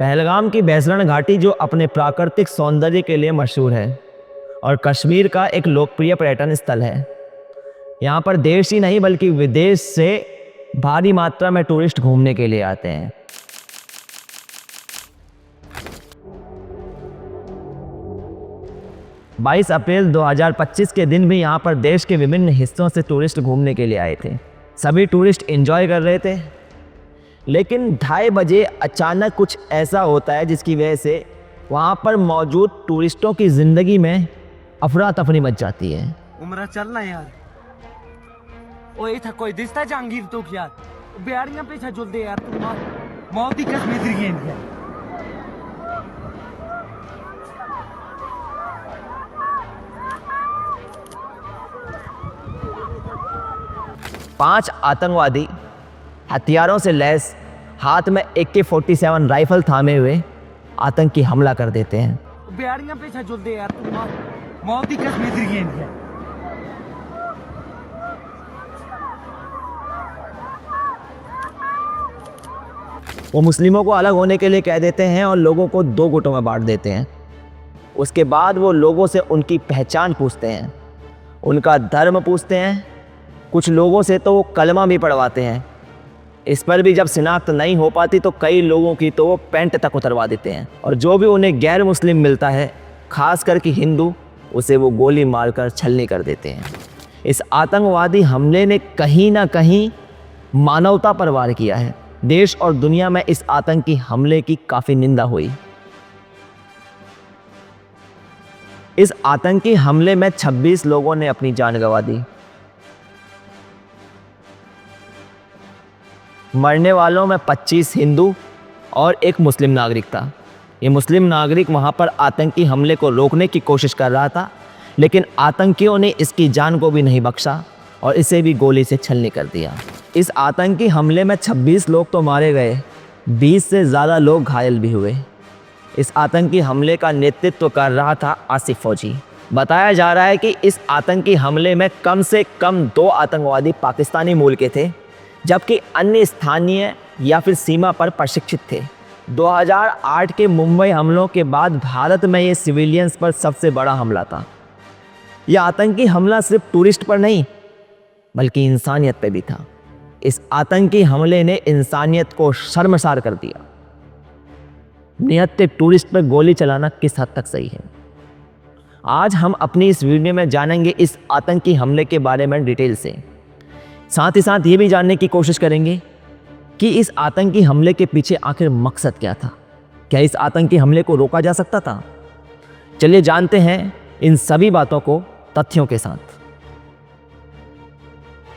पहलगाम की बैसरण घाटी जो अपने प्राकृतिक सौंदर्य के लिए मशहूर है और कश्मीर का एक लोकप्रिय पर्यटन स्थल है। यहाँ पर देश ही नहीं बल्कि विदेश से भारी मात्रा में टूरिस्ट घूमने के लिए आते हैं। बाईस अप्रैल 2025 के दिन भी यहाँ पर देश के विभिन्न हिस्सों से टूरिस्ट घूमने के लिए आए थे। सभी टूरिस्ट एंजॉय कर रहे थे, लेकिन 2:30 बजे अचानक कुछ ऐसा होता है जिसकी वजह से वहाँ पर मौजूद टूरिस्टों की ज़िंदगी में अफरा तफरी मच जाती है। उमरा चलना यार। ओए था कोई दिसता जहांगीर तो यार बिहारियां पीछे जुल दे यार तुम मौत ही कश्मीर गेंद है। पांच आतंकवादी हथियारों से लैस हाथ में AK-47 राइफल थामे हुए आतंकी हमला कर देते हैं। बिहारियां पीछे जुल दे यार तुम मौत ही कश्मीर गेंद है। वो मुस्लिमों को अलग होने के लिए कह देते हैं और लोगों को 2 गुटों में बांट देते हैं। उसके बाद वो लोगों से उनकी पहचान पूछते हैं, उनका धर्म पूछते हैं, कुछ लोगों से तो वो कलमा भी पढ़वाते हैं। इस पर भी जब शिनाख्त नहीं हो पाती तो कई लोगों की तो वो पैंट तक उतरवा देते हैं और जो भी उन्हें गैर मुस्लिम मिलता है, खास करके हिंदू, उसे वो गोली मारकर छलनी कर देते हैं। इस आतंकवादी हमले ने कहीं ना कहीं मानवता पर वार किया है। देश और दुनिया में इस आतंकी हमले की काफ़ी निंदा हुई। इस आतंकी हमले में 26 लोगों ने अपनी जान गंवा दी। मरने वालों में 25 हिंदू और एक मुस्लिम नागरिक था। ये मुस्लिम नागरिक वहाँ पर आतंकी हमले को रोकने की कोशिश कर रहा था, लेकिन आतंकियों ने इसकी जान को भी नहीं बख्शा और इसे भी गोली से छलनी कर दिया। इस आतंकी हमले में 26 लोग तो मारे गए, 20 से ज़्यादा लोग घायल भी हुए। इस आतंकी हमले का नेतृत्व कर रहा था आसिफ फौजी। बताया जा रहा है कि इस आतंकी हमले में कम से कम 2 आतंकवादी पाकिस्तानी मूल के थे, जबकि अन्य स्थानीय या फिर सीमा पर प्रशिक्षित थे। 2008 के मुंबई हमलों के बाद भारत में ये सिविलियंस पर सबसे बड़ा हमला था। यह आतंकी हमला सिर्फ टूरिस्ट पर नहीं बल्कि इंसानियत पे भी था। इस आतंकी हमले ने इंसानियत को शर्मसार कर दिया। निहत्थे टूरिस्ट पर गोली चलाना किस हद तक सही है? आज हम अपनी इस वीडियो में जानेंगे इस आतंकी हमले के बारे में डिटेल से। साथ ही साथ ये भी जानने की कोशिश करेंगे कि इस आतंकी हमले के पीछे आखिर मकसद क्या था। क्या इस आतंकी हमले को रोका जा सकता था? चलिए जानते हैं इन सभी बातों को तथ्यों के साथ।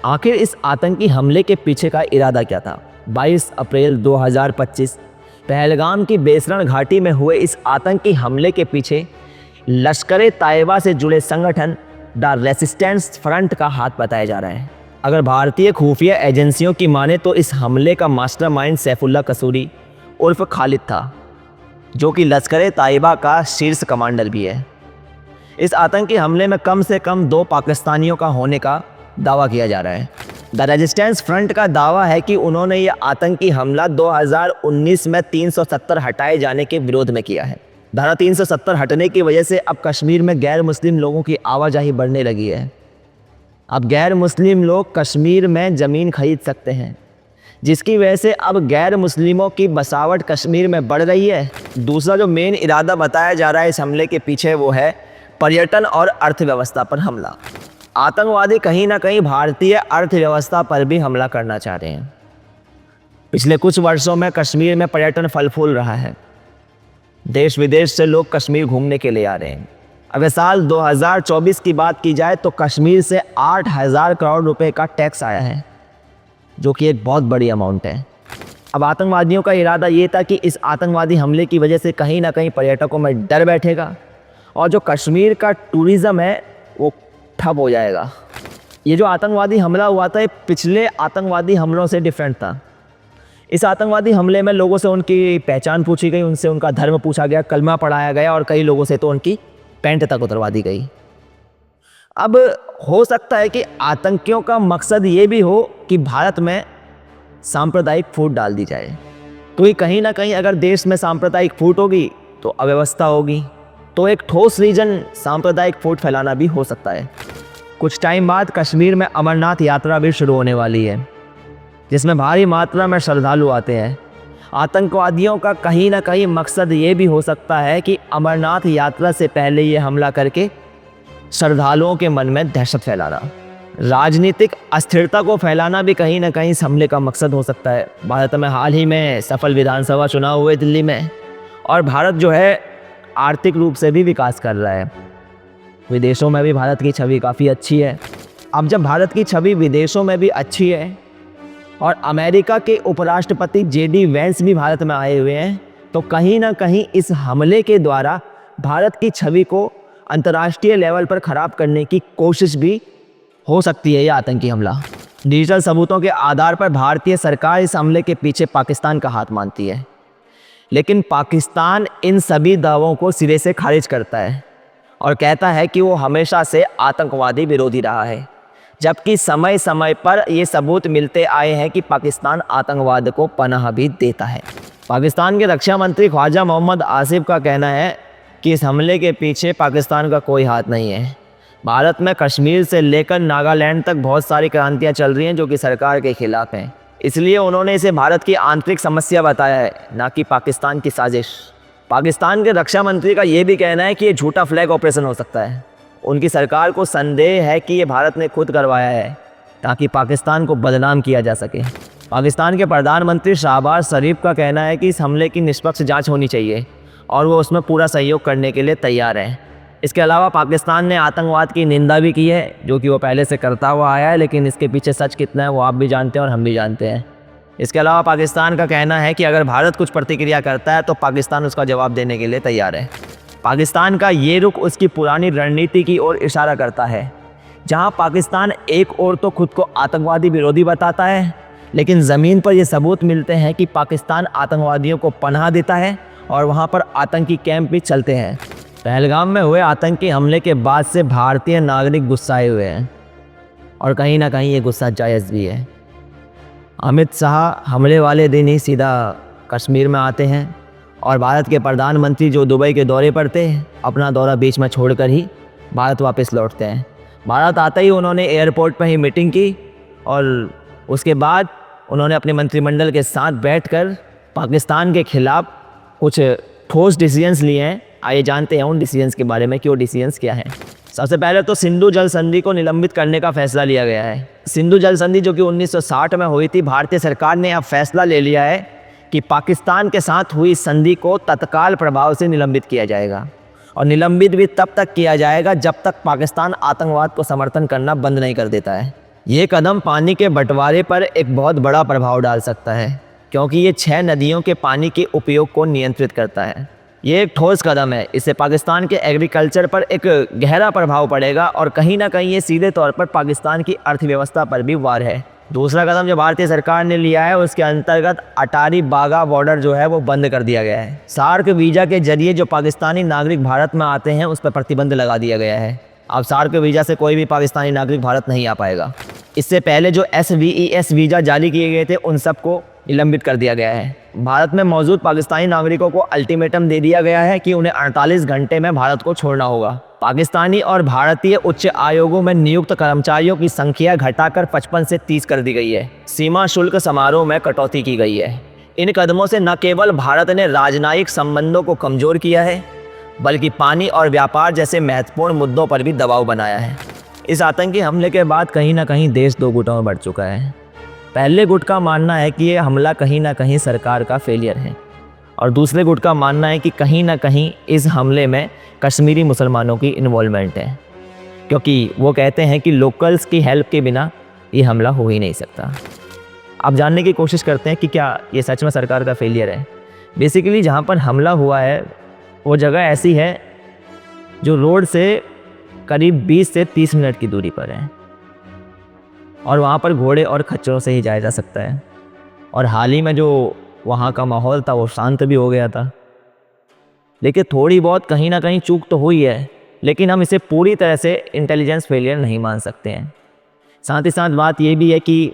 आखिर इस आतंकी हमले के पीछे का इरादा क्या था? 22 अप्रैल 2025 पहलगाम की बैसरण घाटी में हुए इस आतंकी हमले के पीछे लश्कर-ए-तैयबा से जुड़े संगठन द रेसिस्टेंस फ्रंट का हाथ बताया जा रहा है। अगर भारतीय खुफिया एजेंसियों की माने तो इस हमले का मास्टरमाइंड सैफुल्ला कसूरी उर्फ खालिद था, जो कि लश्कर-ए-तैयबा का शीर्ष कमांडर भी है। इस आतंकी हमले में कम से कम 2 पाकिस्तानियों का होने का दावा किया जा रहा है। द रेजिस्टेंस फ्रंट का दावा है कि उन्होंने यह आतंकी हमला 2019 में 370 हटाए जाने के विरोध में किया है। धारा 370 हटने की वजह से अब कश्मीर में गैर मुस्लिम लोगों की आवाजाही बढ़ने लगी है। अब गैर मुस्लिम लोग कश्मीर में ज़मीन खरीद सकते हैं, जिसकी वजह से अब गैर मुस्लिमों की बसावट कश्मीर में बढ़ रही है। दूसरा जो मेन इरादा बताया जा रहा है इस हमले के पीछे, वो है पर्यटन और अर्थव्यवस्था पर हमला। आतंकवादी कहीं ना कहीं भारतीय अर्थव्यवस्था पर भी हमला करना चाह रहे हैं। पिछले कुछ वर्षों में कश्मीर में पर्यटन फल फूल रहा है। देश विदेश से लोग कश्मीर घूमने के लिए आ रहे हैं। अगर साल 2024 की बात की जाए तो कश्मीर से 8,000 करोड़ रुपए का टैक्स आया है, जो कि एक बहुत बड़ी अमाउंट है। अब आतंकवादियों का इरादा ये था कि इस आतंकवादी हमले की वजह से कहीं ना कहीं पर्यटकों में डर बैठेगा और जो कश्मीर का टूरिज़्म है वो ठप हो जाएगा। ये जो आतंकवादी हमला हुआ था, ये पिछले आतंकवादी हमलों से डिफरेंट था। इस आतंकवादी हमले में लोगों से उनकी पहचान पूछी गई, उनसे उनका धर्म पूछा गया, कलमा पढ़ाया गया और कई लोगों से तो उनकी पैंट तक उतरवा दी गई। अब हो सकता है कि आतंकियों का मकसद ये भी हो कि भारत में सांप्रदायिक फूट डाल दी जाए, क्योंकि कहीं ना कहीं अगर देश में सांप्रदायिक फूट होगी तो अव्यवस्था होगी, तो एक ठोस रीजन सांप्रदायिक फूट फैलाना भी हो सकता है। कुछ टाइम बाद कश्मीर में अमरनाथ यात्रा भी शुरू होने वाली है, जिसमें भारी मात्रा में श्रद्धालु आते हैं। आतंकवादियों का कहीं ना कहीं मकसद ये भी हो सकता है कि अमरनाथ यात्रा से पहले ये हमला करके श्रद्धालुओं के मन में दहशत फैलाना, राजनीतिक अस्थिरता को फैलाना भी कहीं ना कहीं इस हमले का मकसद हो सकता है। भारत में हाल ही में सफल विधानसभा चुनाव हुए दिल्ली में, और भारत जो है आर्थिक रूप से भी विकास कर रहा है। विदेशों में भी भारत की छवि काफ़ी अच्छी है। अब जब भारत की छवि विदेशों में भी अच्छी है और अमेरिका के उपराष्ट्रपति JD वैंस भी भारत में आए हुए हैं, तो कहीं ना कहीं इस हमले के द्वारा भारत की छवि को अंतर्राष्ट्रीय लेवल पर ख़राब करने की कोशिश भी हो सकती है। यह आतंकी हमला डिजिटल सबूतों के आधार पर भारतीय सरकार इस हमले के पीछे पाकिस्तान का हाथ मानती है, लेकिन पाकिस्तान इन सभी दावों को सिरे से खारिज करता है और कहता है कि वो हमेशा से आतंकवादी विरोधी रहा है, जबकि समय समय पर ये सबूत मिलते आए हैं कि पाकिस्तान आतंकवाद को पनाह भी देता है। पाकिस्तान के रक्षा मंत्री ख्वाजा मोहम्मद आसिफ का कहना है कि इस हमले के पीछे पाकिस्तान का कोई हाथ नहीं है। भारत में कश्मीर से लेकर नागालैंड तक बहुत सारी क्रांतियाँ चल रही हैं जो कि सरकार के खिलाफ हैं, इसलिए उन्होंने इसे भारत की आंतरिक समस्या बताया है, ना कि पाकिस्तान की साजिश। पाकिस्तान के रक्षा मंत्री का ये भी कहना है कि ये झूठा फ्लैग ऑपरेशन हो सकता है। उनकी सरकार को संदेह है कि ये भारत ने खुद करवाया है ताकि पाकिस्तान को बदनाम किया जा सके। पाकिस्तान के प्रधानमंत्री शहबाज शरीफ का कहना है कि इस हमले की निष्पक्ष जांच होनी चाहिए और वो उसमें पूरा सहयोग करने के लिए तैयार है। इसके अलावा पाकिस्तान ने आतंकवाद की निंदा भी की है, जो कि वो पहले से करता हुआ आया है, लेकिन इसके पीछे सच कितना है वो आप भी जानते हैं और हम भी जानते हैं। इसके अलावा पाकिस्तान का कहना है कि अगर भारत कुछ प्रतिक्रिया करता है तो पाकिस्तान उसका जवाब देने के लिए तैयार है। पाकिस्तान का ये रुख उसकी पुरानी रणनीति की ओर इशारा करता है, जहां पाकिस्तान एक ओर तो खुद को आतंकवादी विरोधी बताता है, लेकिन ज़मीन पर ये सबूत मिलते हैं कि पाकिस्तान आतंकवादियों को पनाह देता है और वहां पर आतंकी कैंप भी चलते हैं। पहलगाम में हुए आतंकी हमले के बाद से भारतीय नागरिक गुस्साए हुए हैं और कहीं ना कहीं ये गुस्सा जायज़ भी है। अमित शाह हमले वाले दिन ही सीधा कश्मीर में आते हैं और भारत के प्रधानमंत्री जो दुबई के दौरे पर थे, अपना दौरा बीच में छोड़कर ही भारत वापस लौटते हैं। भारत आते ही उन्होंने एयरपोर्ट पर ही मीटिंग की और उसके बाद उन्होंने अपने मंत्रिमंडल के साथ बैठकर पाकिस्तान के खिलाफ कुछ ठोस डिसीजंस लिए हैं। आइए जानते हैं उन डिसीजंस के बारे में कि वो डिसीजंस क्या हैं। सबसे पहले तो सिंधु जल संधि को निलंबित करने का फैसला लिया गया है। सिंधु जल संधि जो कि 1960 में हुई थी, भारतीय सरकार ने अब फैसला ले लिया है कि पाकिस्तान के साथ हुई संधि को तत्काल प्रभाव से निलंबित किया जाएगा और निलंबित भी तब तक किया जाएगा जब तक पाकिस्तान आतंकवाद को समर्थन करना बंद नहीं कर देता है। ये कदम पानी के बंटवारे पर एक बहुत बड़ा प्रभाव डाल सकता है, क्योंकि ये 6 नदियों के पानी के उपयोग को नियंत्रित करता है। ये एक ठोस कदम है। इससे पाकिस्तान के एग्रीकल्चर पर एक गहरा प्रभाव पड़ेगा और कहीं ना कहीं ये सीधे तौर पर पाकिस्तान की अर्थव्यवस्था पर भी वार है। दूसरा कदम जो भारतीय सरकार ने लिया है उसके अंतर्गत अटारी बागा बॉर्डर जो है वो बंद कर दिया गया है। सार्क वीज़ा के जरिए जो पाकिस्तानी नागरिक भारत में आते हैं उस पर प्रतिबंध लगा दिया गया है। अब सार्क वीज़ा से कोई भी पाकिस्तानी नागरिक भारत नहीं आ पाएगा। इससे पहले जो SVES वीज़ा जारी किए गए थे उन सबको निलंबित कर दिया गया है। भारत में मौजूद पाकिस्तानी नागरिकों को अल्टीमेटम दे दिया गया है कि उन्हें 48 घंटे में भारत को छोड़ना होगा। पाकिस्तानी और भारतीय उच्च आयोगों में नियुक्त कर्मचारियों की संख्या घटाकर 55 से 30 कर दी गई है। सीमा शुल्क समारोह में कटौती की गई है। इन कदमों से न केवल भारत ने राजनयिक संबंधों को कमजोर किया है, बल्कि पानी और व्यापार जैसे महत्वपूर्ण मुद्दों पर भी दबाव बनाया है। इस आतंकी हमले के बाद कहीं ना कहीं देश दो गुटों में बढ़ चुका है। पहले गुट का मानना है कि ये हमला कहीं ना कहीं सरकार का फेलियर है और दूसरे गुट का मानना है कि कहीं ना कहीं इस हमले में कश्मीरी मुसलमानों की इन्वॉल्वमेंट है, क्योंकि वो कहते हैं कि लोकल्स की हेल्प के बिना ये हमला हो ही नहीं सकता। अब जानने की कोशिश करते हैं कि क्या ये सच में सरकार का फेलियर है। बेसिकली जहाँ पर हमला हुआ है वो जगह ऐसी है जो रोड से करीब 20 से 30 मिनट की दूरी पर है और वहाँ पर घोड़े और खच्चरों से ही जाया जा सकता है। और हाल ही में जो वहाँ का माहौल था वो शांत भी हो गया था। लेकिन थोड़ी बहुत कहीं ना कहीं चूक तो हुई है, लेकिन हम इसे पूरी तरह से इंटेलिजेंस फेलियर नहीं मान सकते हैं। साथ ही साथ बात ये भी है कि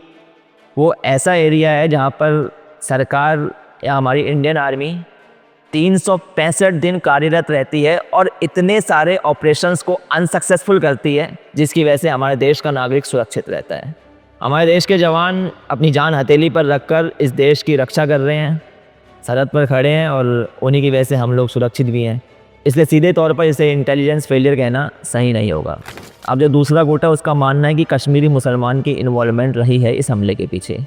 वो ऐसा एरिया है जहाँ पर सरकार या हमारी इंडियन आर्मी 365 दिन कार्यरत रहती है और इतने सारे ऑपरेशंस को अनसक्सेसफुल करती है, जिसकी वजह से हमारे देश का नागरिक सुरक्षित रहता है। हमारे देश के जवान अपनी जान हथेली पर रखकर इस देश की रक्षा कर रहे हैं, सरहद पर खड़े हैं और उन्हीं की वजह से हम लोग सुरक्षित भी हैं। इसलिए सीधे तौर पर इसे इंटेलिजेंस फेलियर कहना सही नहीं होगा। अब जो दूसरा गुट है उसका मानना है कि कश्मीरी मुसलमान की इन्वॉल्वमेंट रही है इस हमले के पीछे।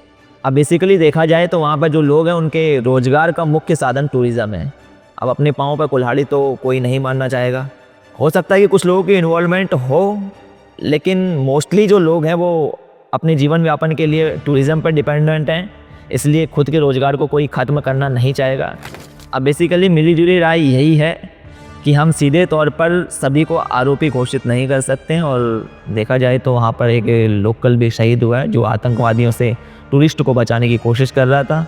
अब बेसिकली देखा जाए तो वहाँ पर जो लोग हैं उनके रोज़गार का मुख्य साधन टूरिज़्म है। अब अपने पाँव पर कुल्हाड़ी तो कोई नहीं मानना चाहेगा। हो सकता है कि कुछ लोगों की इन्वॉल्वमेंट हो, लेकिन मोस्टली जो लोग हैं वो अपने जीवन यापन के लिए टूरिज़्म पर डिपेंडेंट हैं, इसलिए खुद के रोज़गार को कोई ख़त्म करना नहीं चाहेगा। अब बेसिकली मिली जुली राय यही है कि हम सीधे तौर पर सभी को आरोपी घोषित नहीं कर सकते हैं। और देखा जाए तो वहाँ पर एक लोकल भी शहीद हुआ है जो आतंकवादियों से टूरिस्ट को बचाने की कोशिश कर रहा था।